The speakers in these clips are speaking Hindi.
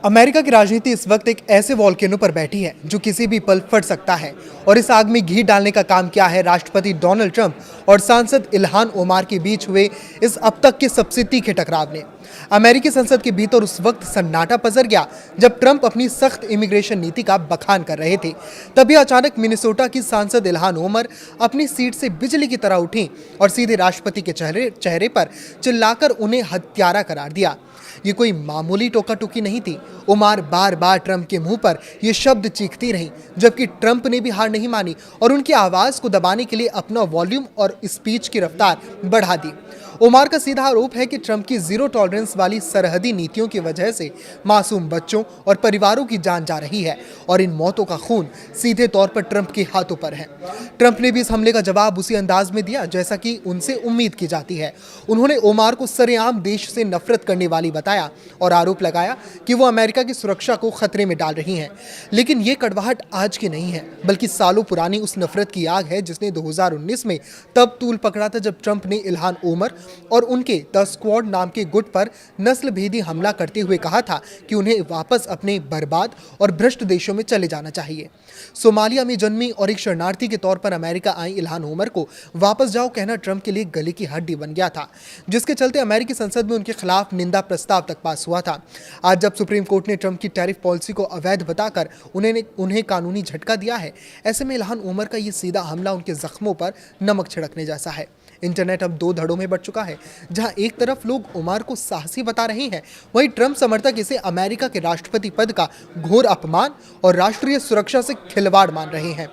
अमेरिका की राजनीति इस वक्त एक ऐसे वॉल्केनो पर बैठी है जो किसी भी पल फट सकता है और इस आग में घी डालने का काम किया है राष्ट्रपति डोनाल्ड ट्रंप और सांसद इल्हान ओमार के बीच हुए इस अब तक के सबसे तीखे टकराव ने। अमेरिकी संसद के भीतर उस वक्त सन्नाटा पसर गया जब ट्रंप अपनी सख्त इमिग्रेशन नीति का बखान कर रहे थे। तभी अचानक मिनेसोटा की सांसद इल्हान ओमर अपनी सीट से बिजली की तरह उठी और सीधे राष्ट्रपति के चेहरे पर चिल्लाकर उन्हें हत्यारा करार दिया। ये कोई मामूली टोका टोकी नहीं थी। ओमार बार बार ट्रंप के मुंह पर ये शब्द चीखती रहीं, जबकि ट्रंप ने भी हार नहीं मानी और उनकी आवाज को दबाने के लिए अपना वॉल्यूम और स्पीच की रफ्तार बढ़ा दी। ओमार का सीधा आरोप है कि ट्रंप की जीरो टॉलरेंस वाली सरहदी नीतियों की वजह से मासूम बच्चों और परिवारों की जान जा रही है और इन मौतों का खून सीधे तौर पर ट्रंप के हाथों पर है। ट्रंप ने भी इस हमले का जवाब उसी अंदाज में दिया जैसा कि उनसे उम्मीद की जाती है। उन्होंने ओमार को सरेआम देश से नफरत करने वाली बताया और आरोप लगाया कि वो अमेरिका की सुरक्षा को खतरे में डाल रही हैं। लेकिन ये कड़वाहट आज की नहीं है, बल्कि सालों पुरानी उस नफरत की आग है जिसने 2019 में तब तूल पकड़ा था जब ट्रंप ने इल्हान ओमर और उनके द स्क्वाड नाम के गुट पर नस्ल भेदी हमला करते हुए कहा था कि उन्हें वापस अपने बर्बाद और भ्रष्ट देशों में चले जाना चाहिए। सोमालिया में जन्मी और एक शरणार्थी के तौर पर अमेरिका आई इल्हान ओमर को वापस जाओ कहना ट्रंप के लिए गले की हड्डी बन गया था, जिसके चलते अमेरिकी संसद में उनके खिलाफ निंदा प्रस्ताव तक पास हुआ था। आज जब सुप्रीम कोर्ट ने ट्रंप की टैरिफ पॉलिसी को अवैध बताकर उन्हें कानूनी झटका दिया है, ऐसे में इल्हान ओमर का ये सीधा हमला उनके जख्मों पर नमक छिड़कने जैसा है। इंटरनेट अब दो धड़ों में बट चुका है, जहां एक तरफ लोग ओमार को साहसी बता रहे हैं, वहीं ट्रंप समर्थक इसे अमेरिका के राष्ट्रपति पद का घोर अपमान और राष्ट्रीय सुरक्षा से खिलवाड़ मान रहे हैं।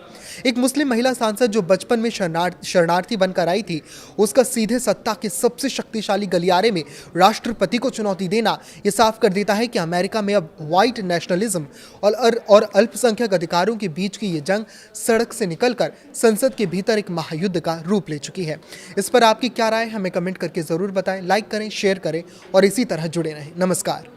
एक मुस्लिम महिला सांसद जो बचपन में शरणार्थी बनकर आई थी, उसका सीधे सत्ता के सबसे शक्तिशाली गलियारे में राष्ट्रपति को चुनौती देना यह साफ कर देता है कि अमेरिका में अब व्हाइट नेशनलिज्म और अल्पसंख्यक अधिकारों के बीच की ये जंग सड़क से निकलकर संसद के भीतर एक महायुद्ध का रूप ले चुकी है। इस पर आपकी क्या राय है, हमें कमेंट करके जरूर बताएं, लाइक करें, शेयर करें और इसी तरह जुड़े रहें। नमस्कार।